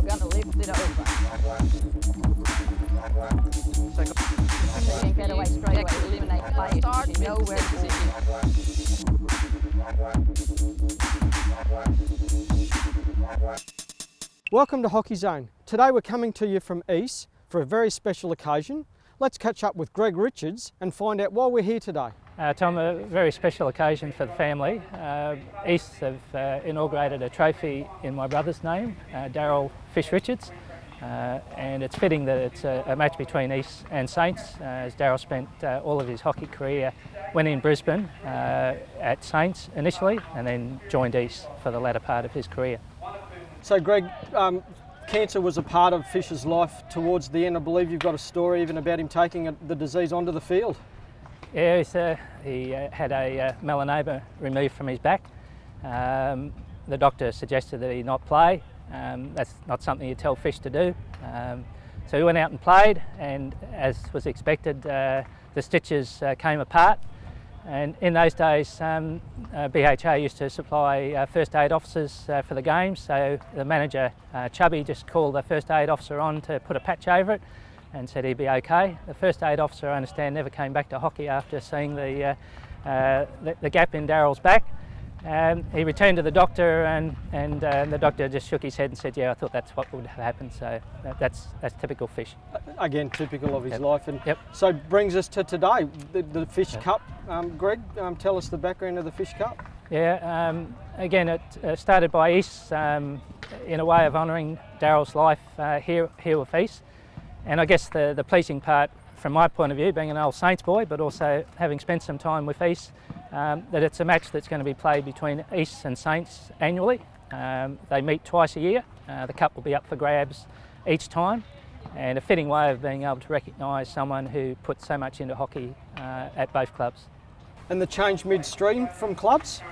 going to lift it over. So you can get away straight away, eliminate play, start, you know where to Welcome to Hockey Zone. Today we're coming to you from East for a very special occasion. Let's catch up with Greg Richards and find out why we're here today. Tom, a very special occasion for the family. East have inaugurated a trophy in my brother's name, Daryl Fish Richards, and it's fitting that it's a match between East and Saints, as Daryl spent all of his hockey career when in Brisbane at Saints initially, and then joined East for the latter part of his career. So Greg, cancer was a part of Fish's life towards the end. I believe you've got a story even about him taking the disease onto the field. Yeah, he had a melanoma removed from his back. The doctor suggested that he not play. That's not something you tell Fish to do. So he went out and played, and as was expected, the stitches came apart. And in those days, BHA used to supply first aid officers for the games, so the manager, Chubby, just called the first aid officer on to put a patch over it and said he'd be okay. The first aid officer, I understand, never came back to hockey after seeing the gap in Daryl's back. He returned to the doctor, and the doctor just shook his head and said, yeah, I thought that's what would have happened. So that's typical Fish. Again, typical of his life. And yep. So brings us to today, the Fish Cup. Greg, tell us the background of the Fish Cup. Yeah, again, it started by East in a way of honouring Daryl's life here with East. And I guess the pleasing part from my point of view, being an old Saints boy, but also having spent some time with East, that it's a match that's going to be played between East and Saints annually. They meet twice a year. The cup will be up for grabs each time, and a fitting way of being able to recognise someone who put so much into hockey at both clubs. And the change midstream from clubs?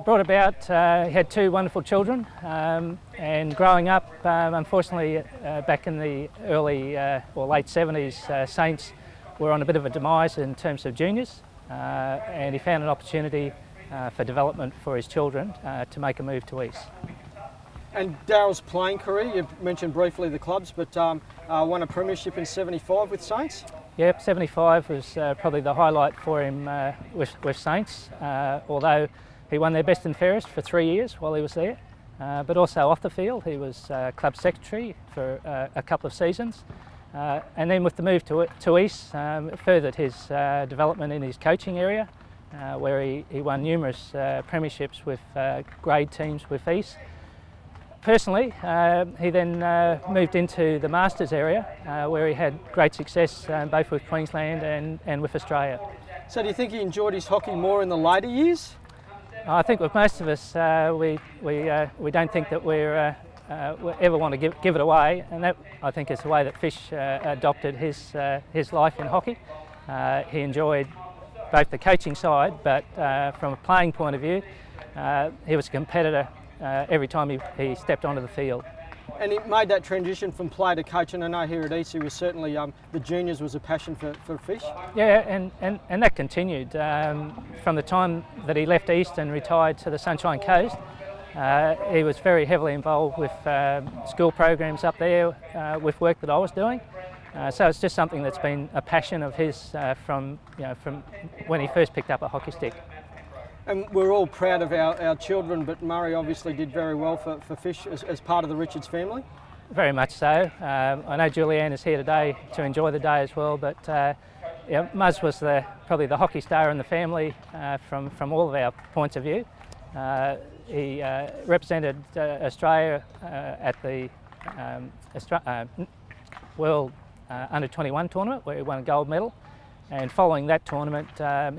Brought about, he had two wonderful children, and growing up, unfortunately, back in the early or late 70s, Saints were on a bit of a demise in terms of juniors, and he found an opportunity for development for his children to make a move to East. And Daryl's playing career, you mentioned briefly the clubs, but won a premiership in '75 with Saints? Yep, 75 was probably the highlight for him with Saints, although he won their best and fairest for 3 years while he was there, but also off the field. He was club secretary for a couple of seasons, and then with the move to East, furthered his development in his coaching area, where he won numerous premierships with grade teams with East. Personally, he then moved into the Masters area, where he had great success both with Queensland and with Australia. So do you think he enjoyed his hockey more in the later years? I think with most of us, we don't think that we ever want to give it away, and that I think is the way that Fish adopted his life in hockey. He enjoyed both the coaching side, but from a playing point of view, he was a competitor every time he stepped onto the field. And he made that transition from play to coach, and I know here at East he was certainly, the juniors was a passion for Fish. Yeah, and that continued. From the time that he left East and retired to the Sunshine Coast, he was very heavily involved with school programs up there, with work that I was doing. So it's just something that's been a passion of his from when he first picked up a hockey stick. And we're all proud of our children, but Murray obviously did very well for Fish as part of the Richards family. Very much so. I know Julianne is here today to enjoy the day as well, but Muzz was probably the hockey star in the family from all of our points of view. He represented Australia at the World Under-21 tournament, where he won a gold medal. And following that tournament,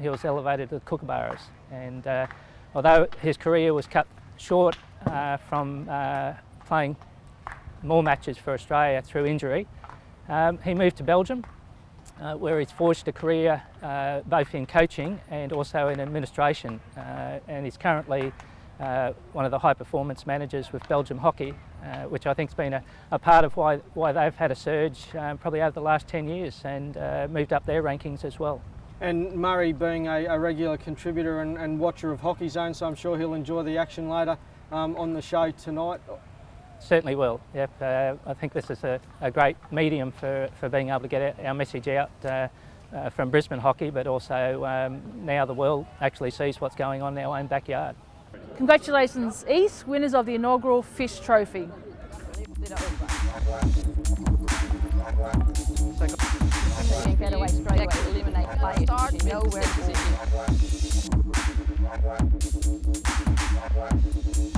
he was elevated to the Kookaburras. And although his career was cut short from playing more matches for Australia through injury, he moved to Belgium, where he's forged a career both in coaching and also in administration. And he's currently one of the high performance managers with Belgium Hockey, which I think has been a part of why they've had a surge probably over the last 10 years and moved up their rankings as well. And Murray being a regular contributor and watcher of Hockey Zone, so I'm sure he'll enjoy the action later on the show tonight. certainly will. Yep, I think this is a great medium for being able to get our message out from Brisbane hockey, but also now the world actually sees what's going on in our own backyard. Congratulations East, winners of the inaugural Fish Trophy. Get away straight away, eliminate players. Start You know where with it is.